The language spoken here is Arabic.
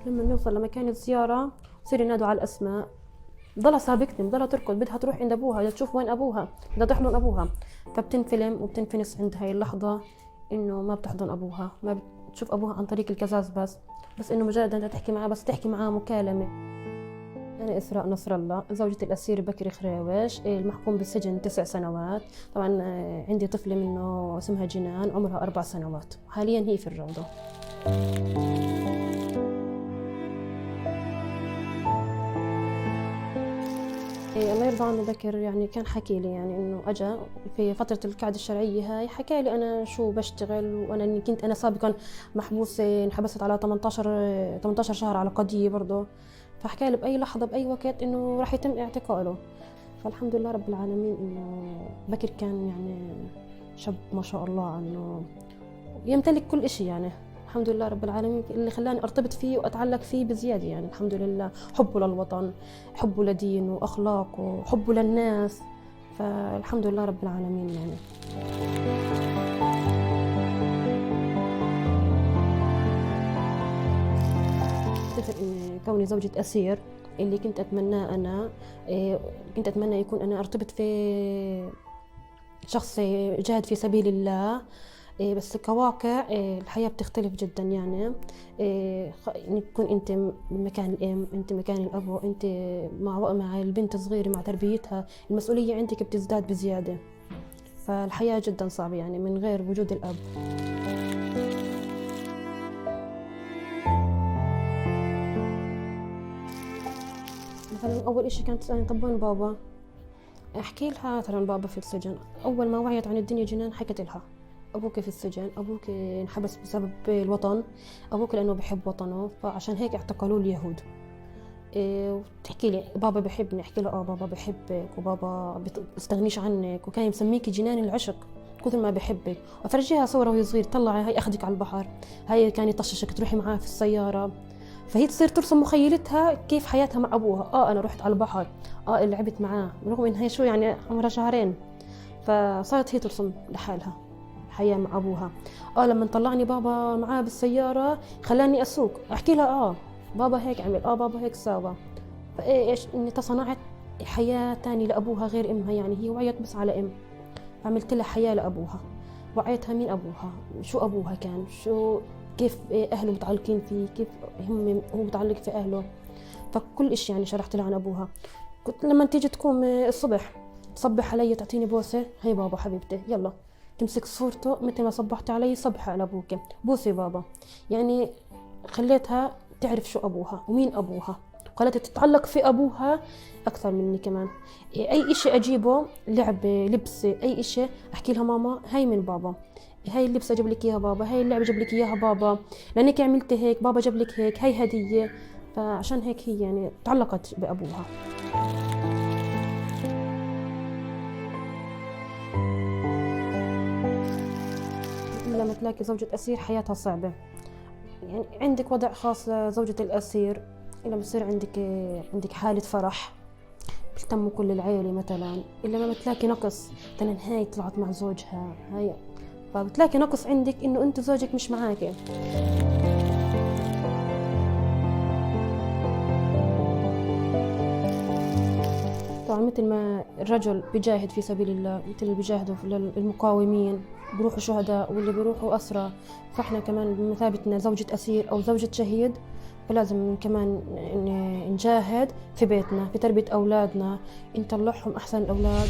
لما نوصل لمكان الزيارة يصير ينادوا على الأسماء، ضلها سابقتني، ضلها تركض، بدها تروح عند أبوها، بدها تشوف وين أبوها، بدها تحضن أبوها. فبتنفلم وبتنفنس عند هاي اللحظة إنه ما بتحضن أبوها، ما بتشوف أبوها عن طريق القزاز بس إنه مجرد أنها تحكي معاه، بس تحكي معاه مكالمة. أنا إسراء نصر الله، زوجة الأسير بكري خريوش المحكوم بالسجن 9 سنوات. طبعا عندي طفلة منه اسمها جنان عمرها 4 سنوات، حاليا هي في الروضة. الله يرضى عنه بكر، يعني كان حكي لي يعني انه اجى في فتره القعده الشرعيه هاي، حكى لي انا شو بشتغل، وانا اني كنت انا سابقا محبوسه، انحبست على 18 شهر على قضيه برضه. فحكى لي باي لحظه باي وقت انه راح يتم اعتقاله. فالحمد لله رب العالمين انه بكر كان يعني شاب ما شاء الله، انه يمتلك كل إشي يعني. الحمد لله رب العالمين اللي خلاني ارتبط فيه واتعلق فيه بزياده يعني. الحمد لله، حبه للوطن، حبه لدينه واخلاقه، حبه للناس. فالحمد لله رب العالمين يعني. افتخر اني كوني زوجة اسير، اللي كنت اتمناه انا كنت اتمنى يكون انا ارتبط في شخص جاهد في سبيل الله. بس كواقع الحياة بتختلف جدا يعني. إنك تكون أنت مكان الأم، أنت مكان الأب، وأنت مع البنت الصغيرة مع تربيتها، المسؤولية عندك بتزداد بزيادة. فالحياة جدا صعبة يعني من غير وجود الأب. مثلا أول إشي كانت تسألني طب وين بابا؟ أحكي لها مثلا بابا في السجن. أول ما وعيت عن الدنيا جنان حكت لها أبوك في السجن، أبوك انحبس بسبب الوطن، أبوك لأنه بحب وطنه فعشان هيك اعتقلوه اليهود. وتحكي لي بابا بحبني، احكي له بابا بحبك، وبابا بيستغنيش عنك، وكان مسميكي جنان العشق كثر ما بحبك. وافرجيها صوره وهي صغير، طلعي هاي اخذك على البحر، هاي كان يطششك تروحي معاه في السياره. فهي تصير ترسم مخيلتها كيف حياتها مع ابوها. انا رحت على البحر، لعبت معاه، رغم ان هي شو يعني عمرها شهرين. فصارت هي ترسم لحالها حياة مع أبوها. لما طلعني بابا معاه بالسيارة خلاني أسوق، أحكي لها بابا هيك عمل، بابا هيك ساوى. فإيه إيش إني تصنعت حياة تانية لأبوها غير أمها يعني. هي وعيت بس على أم، عملت لها حياة لأبوها، وعيتها مين أبوها، شو أبوها كان، شو كيف أهله متعلقين فيه، كيف هو متعلق في أهله. فكل إشي يعني شرحت لها عن أبوها. كنت لما تيجي تقوم الصبح تصبح علي تعطيني بوسة، هي بابا حبيبتي يلا، تمسك صورته مثل ما صبحت علي صبح على أبوك، بوسي بابا. يعني خليتها تعرف شو أبوها ومين أبوها، خلتها تتعلق في أبوها أكثر مني كمان. أي إشي أجيبه، لعبة، لبس، أي إشي أحكي لها ماما هاي من بابا، هاي اللبسة جاب لك إياها بابا، هاي اللعبة جاب لك إياها بابا، لأنك عملت هيك بابا جاب لك هيك، هاي هدية. فعشان هيك هي يعني تعلقت بأبوها. لما تلاقي زوجة أسير حياتها صعبة يعني. عندك وضع خاص لزوجة الأسير، لما بصير عندك حالة فرح بيهتموا كل العيلة مثلا. إلا لما بتلاقي نقص، مثلا هاي طلعت مع زوجها هاي، فبتلاقي نقص عندك إنه أنت زوجك مش معاك. طبعا مثل ما الرجل بيجاهد في سبيل الله، مثل اللي بيجاهدوا في المقاومين بيروحوا شهداء واللي بيروحوا أسرى، فإحنا كمان بمثابتنا زوجة أسير أو زوجة شهيد فلازم كمان نجاهد في بيتنا في تربية أولادنا، نطلعهم أحسن الأولاد.